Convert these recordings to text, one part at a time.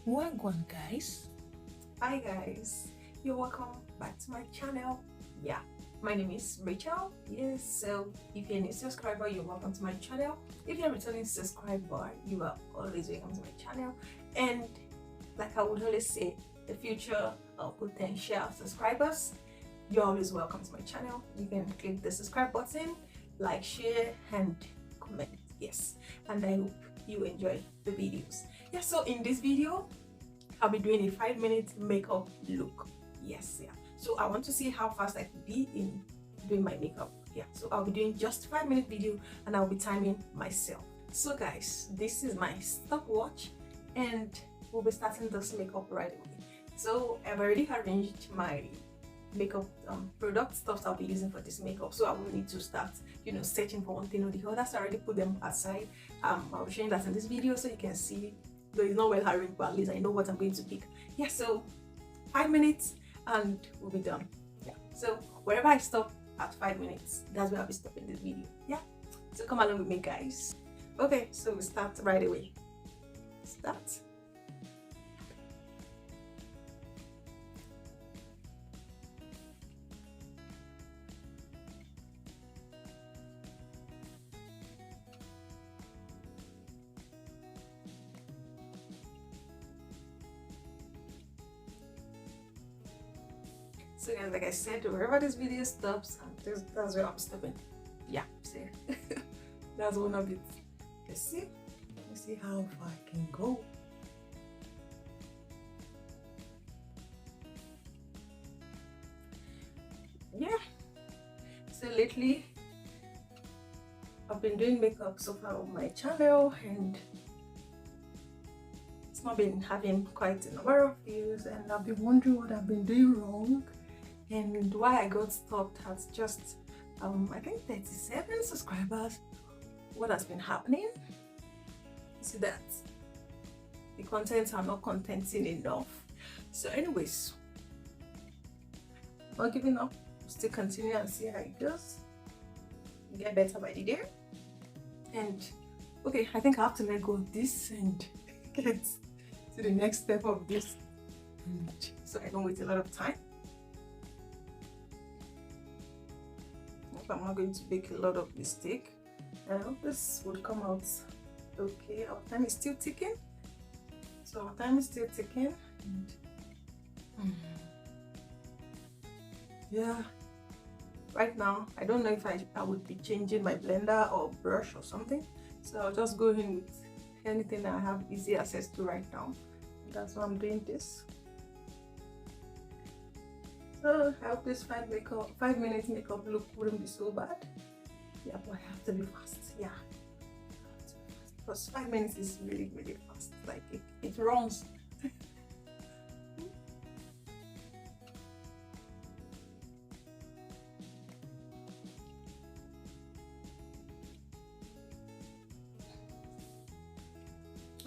Wagwan guys. Hi guys, you're welcome back to my channel. Yeah, my name is Rachel. Yes, so if you're a new subscriber, you're welcome to my channel. If you're a returning subscriber, you are always welcome to my channel. And like I would always say, the future potential subscribers, you're always welcome to my channel. You can click the subscribe button, like, share, and comment. Yes, and I hope you enjoy the videos. Yeah, so in this video I'll be doing a 5-minute makeup look. Yes, yeah, so I want to see how fast I can be in doing my makeup. Yeah, so I'll be doing just 5-minute video and I'll be timing myself. So guys, this is my stopwatch and we'll be starting this makeup right away. So I've already arranged my makeup product stuff I'll be using for this makeup, so I won't need to start searching for one thing or the other. So I already put them aside. I'll be showing that in this video so you can see, though it's not well arranged, but at least I know what I'm going to pick. Yeah, so 5 minutes and we'll be done. Yeah, so wherever I stop at 5 minutes, that's where I'll be stopping this video. Yeah, so come along with me guys. Okay, so we start right away. Start. So guys, like I said, wherever this video stops, that's where I'm stopping. Yeah, see, that's one of it. Let's see. Let's see how far I can go. Yeah. So lately, I've been doing makeup so far on my channel, and it's not been having quite a number of views, and I've been wondering what I've been doing wrong and why I got stopped at just I think 37 subscribers. What has been happening? See that the contents are not contenting enough. So anyways, not giving up, still continue and see how it goes. Get better by the day. And okay, I think I have to let go of this and get to the next step of this, so I don't waste a lot of time. I'm not going to make a lot of mistake. I hope this would come out okay. Our time is still ticking. So our time is still ticking. And yeah, right now I don't know if I would be changing my blender or brush or something. So I'll just go in with anything that I have easy access to right now. That's why I'm doing this. So I hope this 5-minute makeup look wouldn't be so bad. Yeah, but I have to be fast. Yeah, because 5 minutes is really, really fast. Like it runs.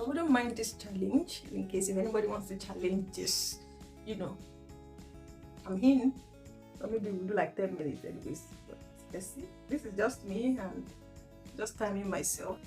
I wouldn't mind this challenge in case if anybody wants to challenge this, I'm in. Or maybe we'll do like 10 minutes anyways. But let's see. This is just me and just timing myself.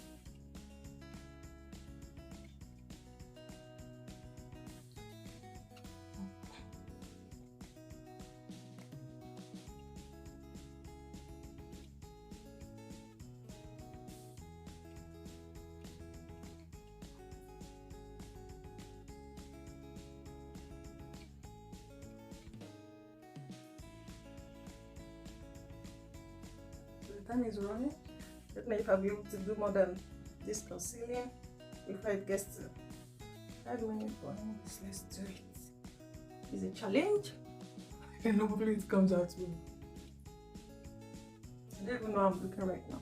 Time is running. Let me if I'll be able to do more than this concealing before it gets to 5 minutes. But anyways, let's do it. It's a challenge and hopefully it comes out well. I don't even know how I'm looking right now.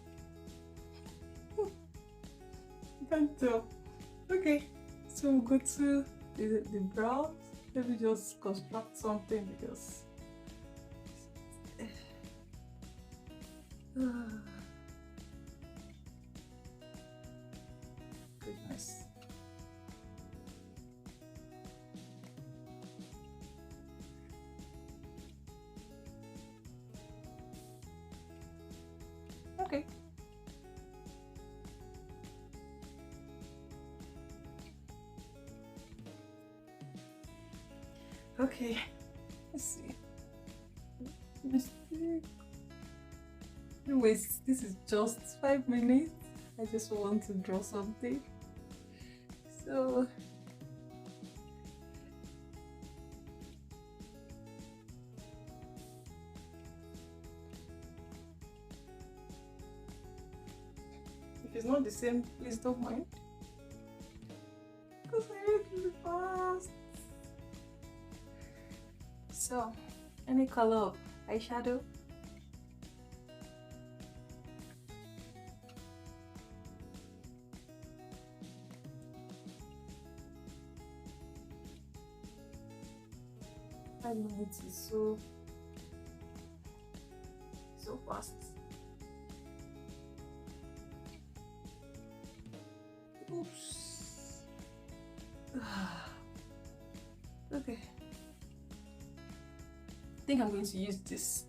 You can't tell. Okay, so we'll go to the brows. Let me just construct something because goodness. Okay. Okay, let's see. Let's see. Anyways, this is just 5 minutes. I just want to draw something. So if it's not the same, please don't mind. Because I read really fast. So, any color of eyeshadow. I know it is so fast. Oops. Okay. I think I'm going to use this.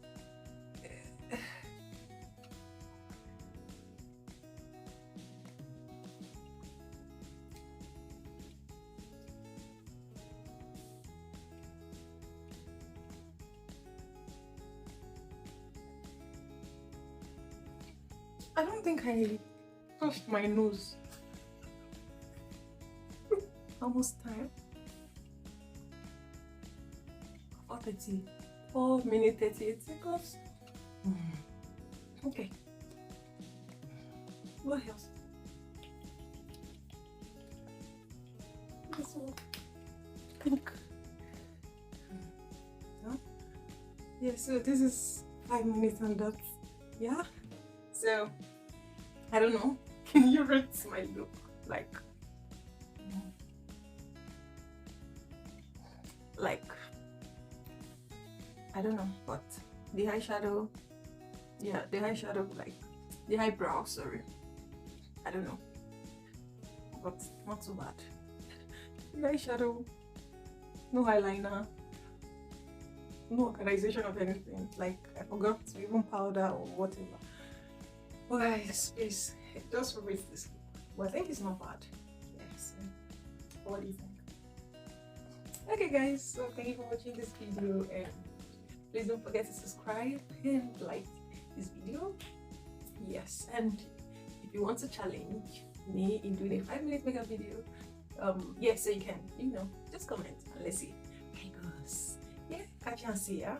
I don't think I touched my nose. Almost time. 4 minutes 38 seconds. Okay. What else? This one. Pink. Yeah, so this is 5 minutes and that's, yeah. So, I don't know. Can you rate my look? Like, I don't know, but the eyeshadow, yeah, the eyeshadow, like, the eyebrow, sorry. I don't know, but not too bad. The eyeshadow, no eyeliner, no organization of anything. Like, I forgot to even powder or whatever. But guys, please, just rate this look. Well, I think it's not bad. Yes. What do you think? Okay guys, so thank you for watching this video, and please don't forget to subscribe and like this video. Yes, and if you want to challenge me in doing a 5-minute makeup video, yes, so you can, just comment and let's see how it goes. Yeah, catch you and see ya.